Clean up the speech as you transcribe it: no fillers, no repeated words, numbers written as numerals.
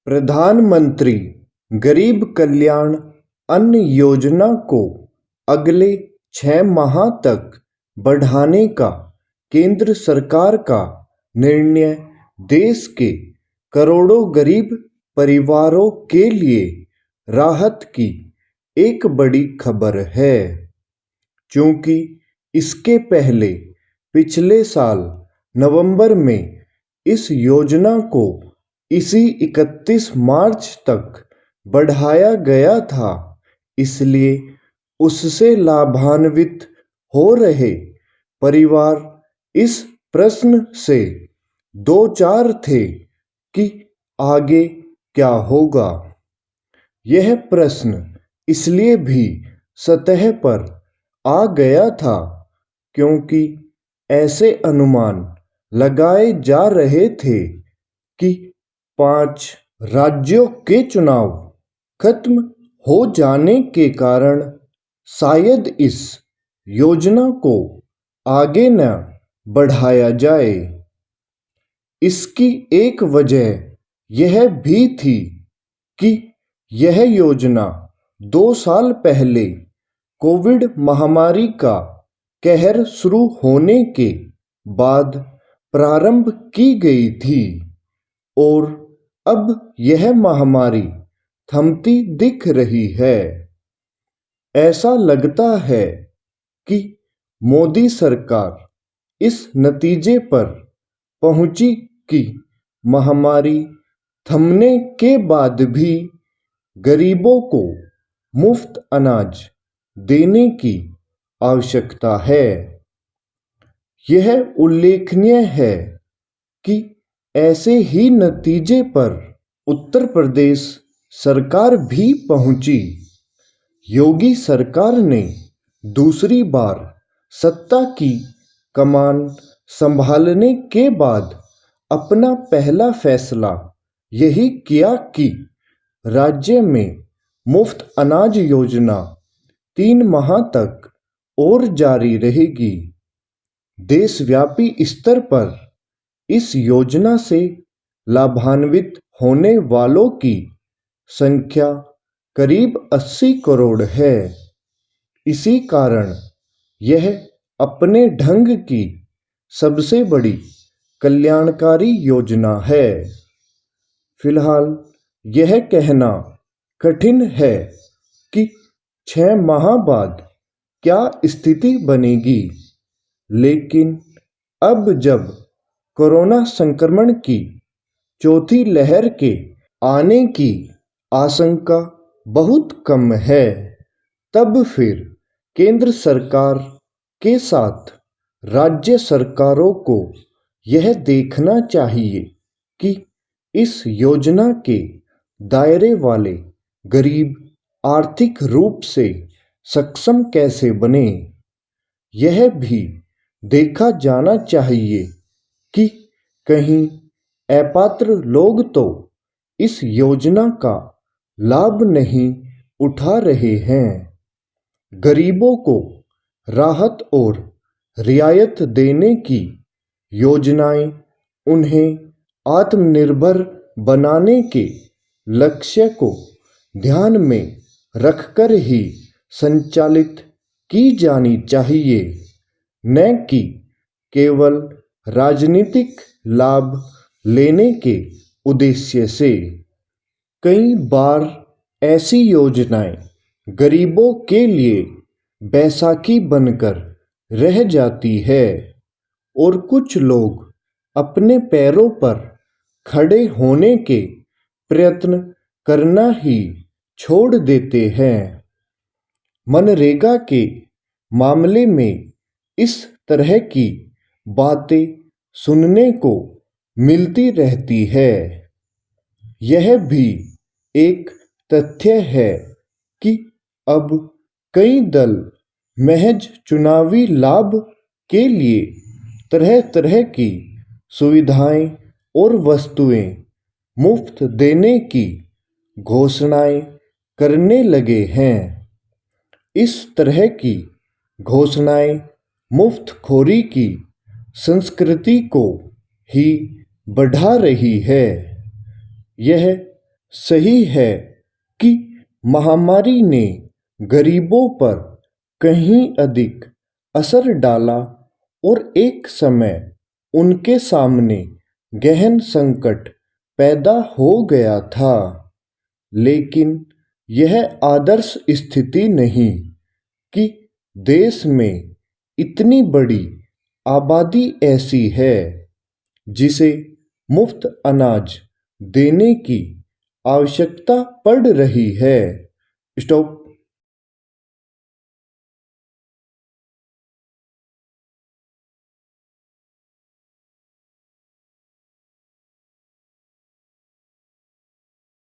प्रधानमंत्री गरीब कल्याण अन्न योजना को अगले 6 माह तक बढ़ाने का केंद्र सरकार का निर्णय देश के करोड़ों गरीब परिवारों के लिए राहत की एक बड़ी खबर है, क्योंकि इसके पहले पिछले साल नवंबर में इस योजना को इसी 31 मार्च तक बढ़ाया गया था। इसलिए उससे लाभान्वित हो रहे परिवार इस प्रश्न से दो चार थे कि आगे क्या होगा। यह प्रश्न इसलिए भी सतह पर आ गया था क्योंकि ऐसे अनुमान लगाए जा रहे थे कि 5 राज्यों के चुनाव खत्म हो जाने के कारण शायद इस योजना को आगे न बढ़ाया जाए। इसकी एक वजह यह भी थी कि यह योजना 2 साल पहले कोविड महामारी का कहर शुरू होने के बाद प्रारंभ की गई थी और अब यह महामारी थमती दिख रही है। ऐसा लगता है कि मोदी सरकार इस नतीजे पर पहुंची कि महामारी थमने के बाद भी गरीबों को मुफ्त अनाज देने की आवश्यकता है। यह उल्लेखनीय है कि ऐसे ही नतीजे पर उत्तर प्रदेश सरकार भी पहुंची। योगी सरकार ने दूसरी बार सत्ता की कमान संभालने के बाद अपना पहला फैसला यही किया कि राज्य में मुफ्त अनाज योजना 3 माह तक और जारी रहेगी। देशव्यापी स्तर पर इस योजना से लाभान्वित होने वालों की संख्या करीब 80 करोड़ है। इसी कारण यह अपने ढंग की सबसे बड़ी कल्याणकारी योजना है। फिलहाल यह कहना कठिन है कि 6 माह बाद क्या स्थिति बनेगी, लेकिन अब जब कोरोना संक्रमण की चौथी लहर के आने की आशंका बहुत कम है, तब फिर केंद्र सरकार के साथ राज्य सरकारों को यह देखना चाहिए कि इस योजना के दायरे वाले गरीब आर्थिक रूप से सक्षम कैसे बने। यह भी देखा जाना चाहिए कि कहीं अपात्र लोग तो इस योजना का लाभ नहीं उठा रहे हैं। गरीबों को राहत और रियायत देने की योजनाएं उन्हें आत्मनिर्भर बनाने के लक्ष्य को ध्यान में रखकर ही संचालित की जानी चाहिए, न कि केवल राजनीतिक लाभ लेने के उद्देश्य से। कई बार ऐसी योजनाएं गरीबों के लिए बैसाखी बनकर रह जाती है और कुछ लोग अपने पैरों पर खड़े होने के प्रयत्न करना ही छोड़ देते हैं। मनरेगा के मामले में इस तरह की बातें सुनने को मिलती रहती है। यह भी एक तथ्य है कि अब कई दल महज चुनावी लाभ के लिए तरह तरह की सुविधाएं और वस्तुएं मुफ्त देने की घोषणाएं करने लगे हैं। इस तरह की घोषणाएं मुफ्तखोरी की संस्कृति को ही बढ़ा रही है। यह सही है कि महामारी ने गरीबों पर कहीं अधिक असर डाला और एक समय उनके सामने गहन संकट पैदा हो गया था, लेकिन यह आदर्श स्थिति नहीं कि देश में इतनी बड़ी आबादी ऐसी है जिसे मुफ्त अनाज देने की आवश्यकता पड़ रही है। स्टॉप।